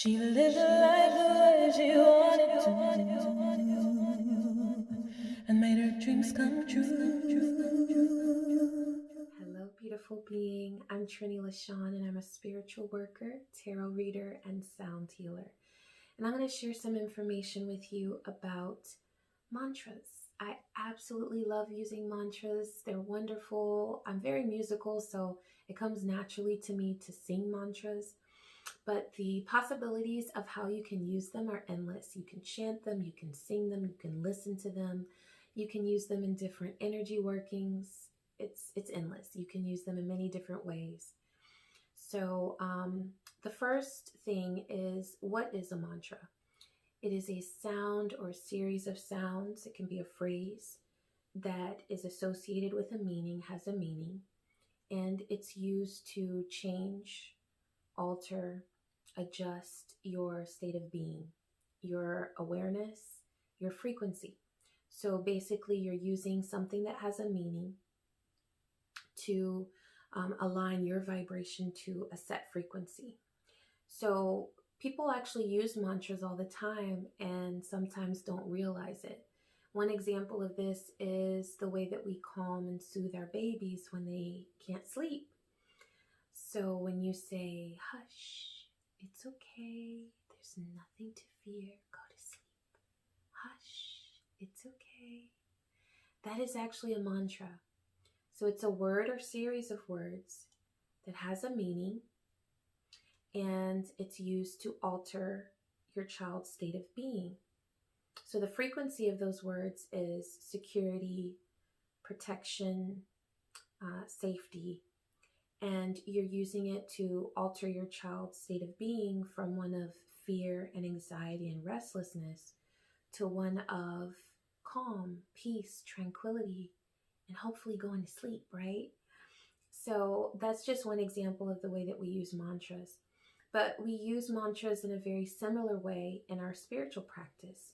She lived life the way she wanted to and made her dreams come true. Hello, beautiful being. I'm Trini LaShawn, and I'm a spiritual worker, tarot reader, and sound healer. And I'm going to share some information with you about mantras. I absolutely love using mantras. They're wonderful. I'm very musical, so it comes naturally to me to sing mantras. But the possibilities of how you can use them are endless. You can chant them, you can sing them, you can listen to them, you can use them in different energy workings. It's endless. You can use them in many different ways. So the first thing is, what is a mantra? It is a sound or a series of sounds. It can be a phrase that is associated with a meaning, has a meaning, and it's used to change, alter, adjust your state of being, your awareness, your frequency. So basically, you're using something that has a meaning to align your vibration to a set frequency. So people actually use mantras all the time and sometimes don't realize it. One example of this is the way that we calm and soothe our babies when they can't sleep. So when you say, hush, it's okay, there's nothing to fear, go to sleep. Hush, it's okay. That is actually a mantra. So it's a word or series of words that has a meaning, and it's used to alter your child's state of being. So the frequency of those words is security, protection, safety, and you're using it to alter your child's state of being from one of fear and anxiety and restlessness to one of calm, peace, tranquility, and hopefully going to sleep, right? So that's just one example of the way that we use mantras. But we use mantras in a very similar way in our spiritual practice.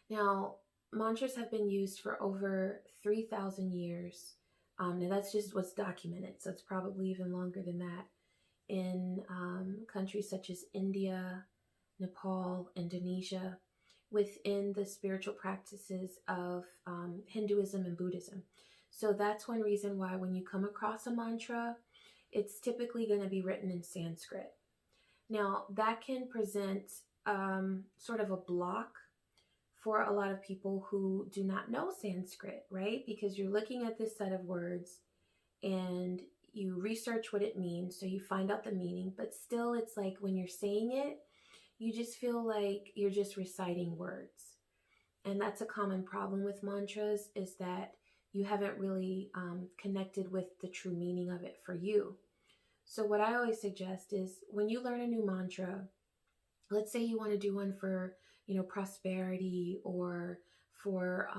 Now, mantras have been used for over 3,000 years. Now, that's just what's documented, so it's probably even longer than that. In countries such as India, Nepal, Indonesia, within the spiritual practices of Hinduism and Buddhism. So that's one reason why when you come across a mantra, it's typically going to be written in Sanskrit. Now, that can present sort of a block for a lot of people who do not know Sanskrit, right? Because you're looking at this set of words and you research what it means, so you find out the meaning, but still it's like when you're saying it, you just feel like you're just reciting words. And that's a common problem with mantras, is that you haven't really connected with the true meaning of it for you. So what I always suggest is, when you learn a new mantra, let's say you want to do one for, prosperity, or for,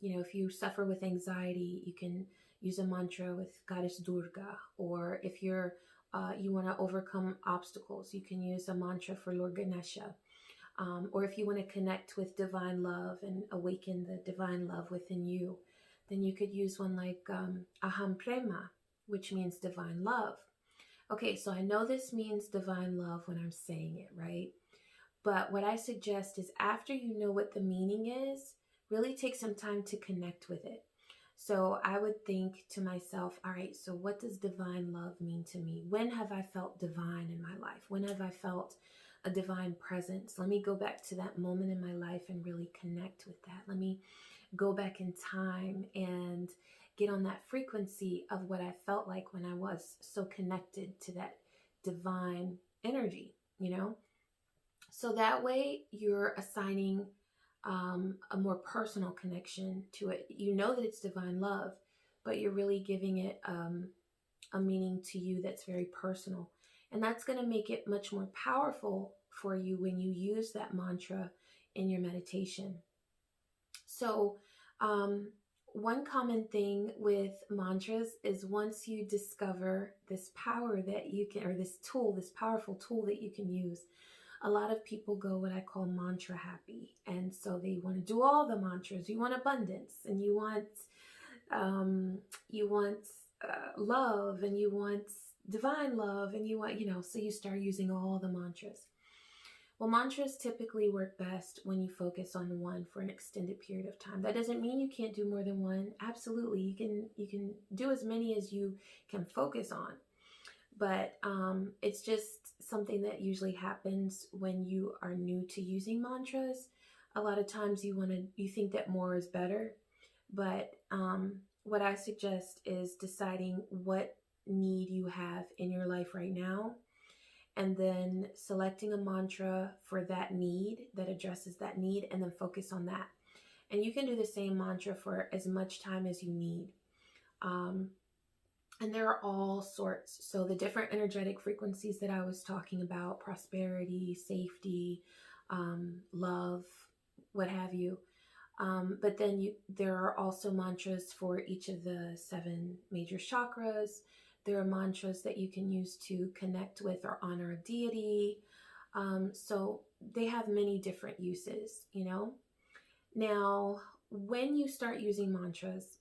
if you suffer with anxiety, you can use a mantra with Goddess Durga. Or if you want to overcome obstacles, you can use a mantra for Lord Ganesha. Or if you want to connect with divine love and awaken the divine love within you, then you could use one like Aham Prema, which means divine love. Okay, so I know this means divine love when I'm saying it, right? But what I suggest is, after you know what the meaning is, really take some time to connect with it. So I would think to myself, all right, so what does divine love mean to me? When have I felt divine in my life? When have I felt a divine presence? Let me go back to that moment in my life and really connect with that. Let me go back in time and get on that frequency of what I felt like when I was so connected to that divine energy, So that way you're assigning a more personal connection to it. You know that it's divine love, but you're really giving it a meaning to you that's very personal. And that's going to make it much more powerful for you when you use that mantra in your meditation. So, one common thing with mantras is, once you discover this power that you can, or this tool, this powerful tool that you can use, a lot of people go what I call mantra happy. And so they want to do all the mantras. You want abundance, and you want love, and you want divine love, and you want, so you start using all the mantras. Well, mantras typically work best when you focus on one for an extended period of time. That doesn't mean you can't do more than one. Absolutely, you can do as many as you can focus on. But it's just something that usually happens when you are new to using mantras. A lot of times you think that more is better, but what I suggest is deciding what need you have in your life right now, and then selecting a mantra for that need that addresses that need, and then focus on that. And you can do the same mantra for as much time as you need. Um, and there are all sorts. So the different energetic frequencies that I was talking about, prosperity, safety, love, what have you. But then there are also mantras for each of the 7 major chakras. There are mantras that you can use to connect with or honor a deity. So they have many different uses, Now, when you start using mantras,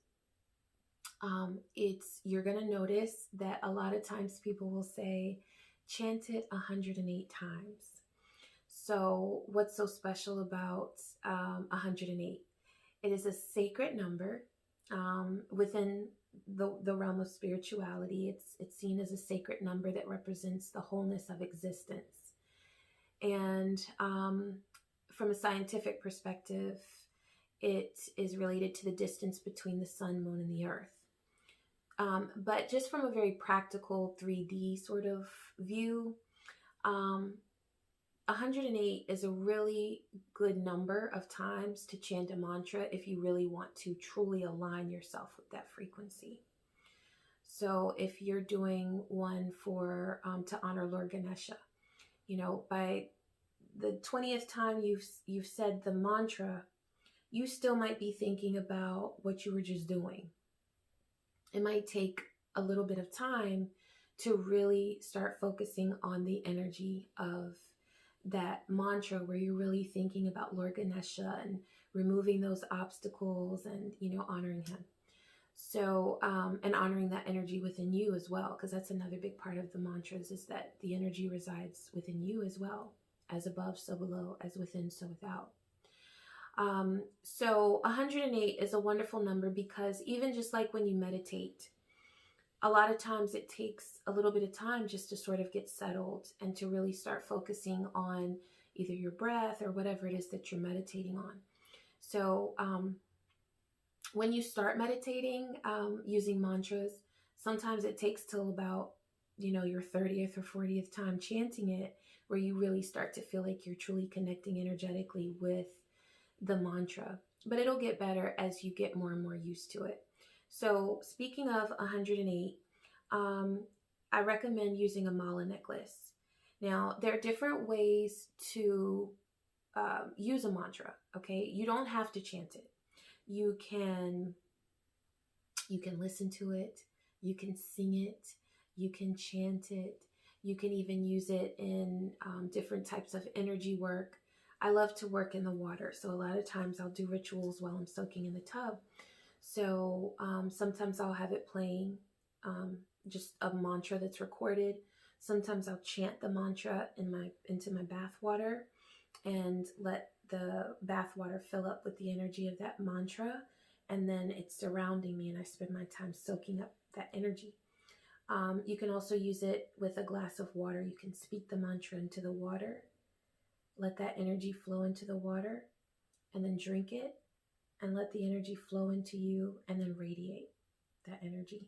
you're going to notice that a lot of times people will say, chant it 108 times. So what's so special about 108? It is a sacred number within the realm of spirituality. It's seen as a sacred number that represents the wholeness of existence. And from a scientific perspective, it is related to the distance between the sun, moon, and the earth. But just from a very practical 3D sort of view, 108 is a really good number of times to chant a mantra if you really want to truly align yourself with that frequency. So if you're doing one for to honor Lord Ganesha, by the 20th time you've said the mantra, you still might be thinking about what you were just doing. It might take a little bit of time to really start focusing on the energy of that mantra, where you're really thinking about Lord Ganesha and removing those obstacles and, honoring him. So, and honoring that energy within you as well, because that's another big part of the mantras, is that the energy resides within you as well. As above, so below, as within, so without. So 108 is a wonderful number because even just like when you meditate, a lot of times it takes a little bit of time just to sort of get settled and to really start focusing on either your breath or whatever it is that you're meditating on. So when you start meditating using mantras, sometimes it takes till about, your 30th or 40th time chanting it, where you really start to feel like you're truly connecting energetically with the mantra. But it'll get better as you get more and more used to it. So speaking of 108, I recommend using a mala necklace. Now, there are different ways to use a mantra, okay? You don't have to chant it. You can listen to it. You can sing it. You can chant it. You can even use it in different types of energy work. I love to work in the water, so a lot of times I'll do rituals while I'm soaking in the tub. So sometimes I'll have it playing, just a mantra that's recorded. Sometimes I'll chant the mantra into my bath water and let the bath water fill up with the energy of that mantra, and then it's surrounding me and I spend my time soaking up that energy. You can also use it with a glass of water. You can speak the mantra into the water, let that energy flow into the water, and then drink it and let the energy flow into you and then radiate that energy.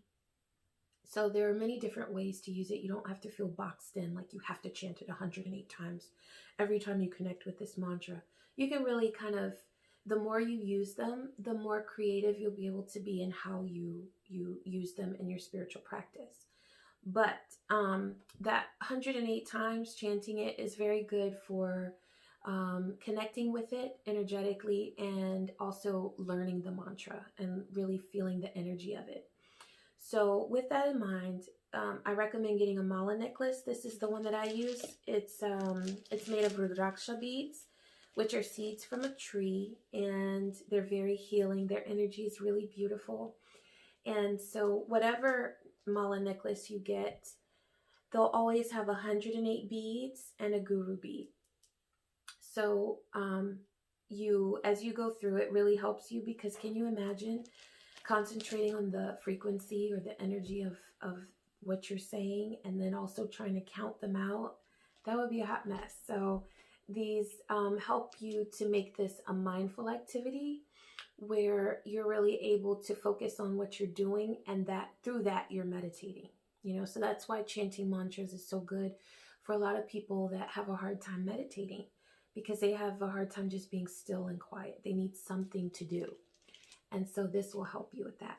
So there are many different ways to use it. You don't have to feel boxed in like you have to chant it 108 times every time you connect with this mantra. You can really the more you use them, the more creative you'll be able to be in how you use them in your spiritual practice. But that 108 times chanting it is very good for connecting with it energetically and also learning the mantra and really feeling the energy of it. So with that in mind, I recommend getting a mala necklace. This is the one that I use. It's made of rudraksha beads, which are seeds from a tree, and they're very healing. Their energy is really beautiful. And so whatever mala necklace you get, they'll always have 108 beads and a guru bead. So as you go through, it really helps you, because can you imagine concentrating on the frequency or the energy of what you're saying, and then also trying to count them out? That would be a hot mess. So these help you to make this a mindful activity where you're really able to focus on what you're doing, and that through that you're meditating. So that's why chanting mantras is so good for a lot of people that have a hard time meditating, because they have a hard time just being still and quiet. They need something to do. And so this will help you with that.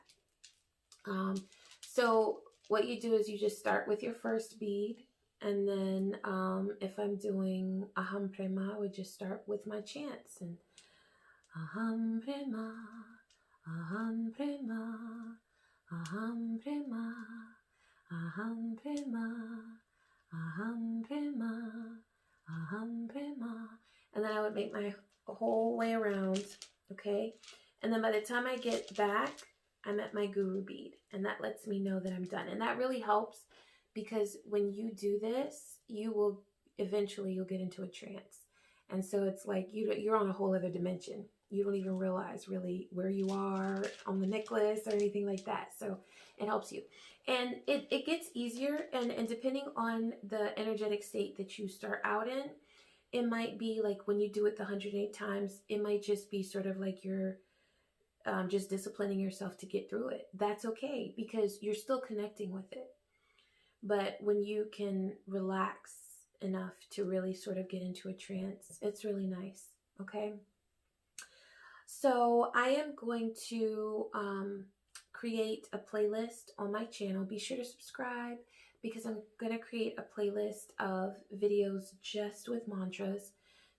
So what you do is you just start with your first bead. And then if I'm doing Aham Prema, I would just start with my chants. And Aham Prema, Aham Prema, Aham Prema, Aham Prema, Aham Prema, Aham Prema. And then I would make my whole way around, okay? And then by the time I get back, I'm at my guru bead. And that lets me know that I'm done. And that really helps, because when you do this, you'll get into a trance. And so it's like you're on a whole other dimension. You don't even realize really where you are on the necklace or anything like that. So it helps you. And it gets easier. And depending on the energetic state that you start out in, it might be like when you do it the 108 times, it might just be sort of like you're just disciplining yourself to get through it. That's okay, because you're still connecting with it. But when you can relax enough to really sort of get into a trance, it's really nice. Okay. So I am going to create a playlist on my channel. Be sure to subscribe, because I'm going to create a playlist of videos just with mantras.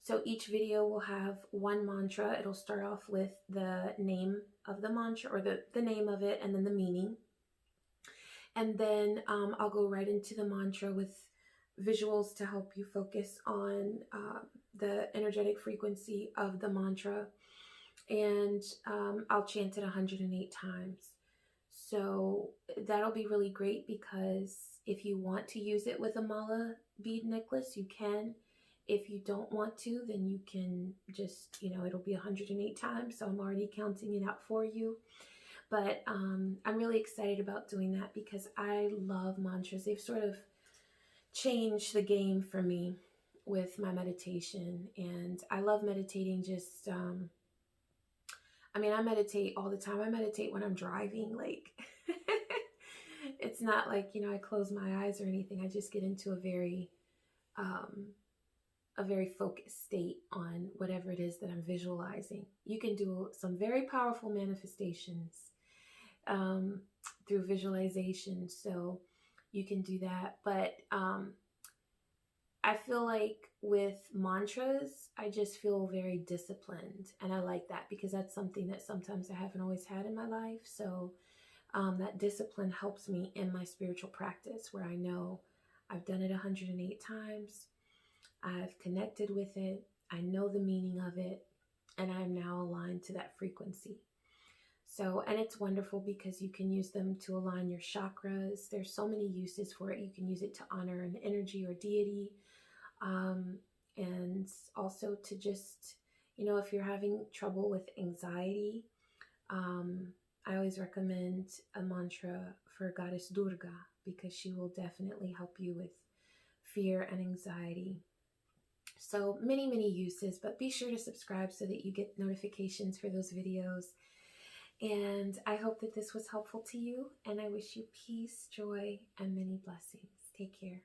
So each video will have one mantra. It'll start off with the name of the mantra, or the name of it, and then the meaning. And then I'll go right into the mantra with visuals to help you focus on the energetic frequency of the mantra. And I'll chant it 108 times. So that'll be really great, because if you want to use it with a mala bead necklace, you can. If you don't want to, then you can just, it'll be 108 times. So I'm already counting it out for you. But I'm really excited about doing that, because I love mantras. They've sort of changed the game for me with my meditation. And I love meditating just, I meditate all the time. I meditate when I'm driving. Like, it's not like, I close my eyes or anything. I just get into a very focused state on whatever it is that I'm visualizing. You can do some very powerful manifestations through visualization. So you can do that. But I feel like with mantras, I just feel very disciplined. And I like that, because that's something that sometimes I haven't always had in my life. So that discipline helps me in my spiritual practice, where I know I've done it 108 times. I've connected with it. I know the meaning of it. And I'm now aligned to that frequency. So, and it's wonderful, because you can use them to align your chakras. There's so many uses for it. You can use it to honor an energy or deity. And also to just, if you're having trouble with anxiety, I always recommend a mantra for Goddess Durga, because she will definitely help you with fear and anxiety. So many, many uses, but be sure to subscribe so that you get notifications for those videos. And I hope that this was helpful to you, and I wish you peace, joy, and many blessings. Take care.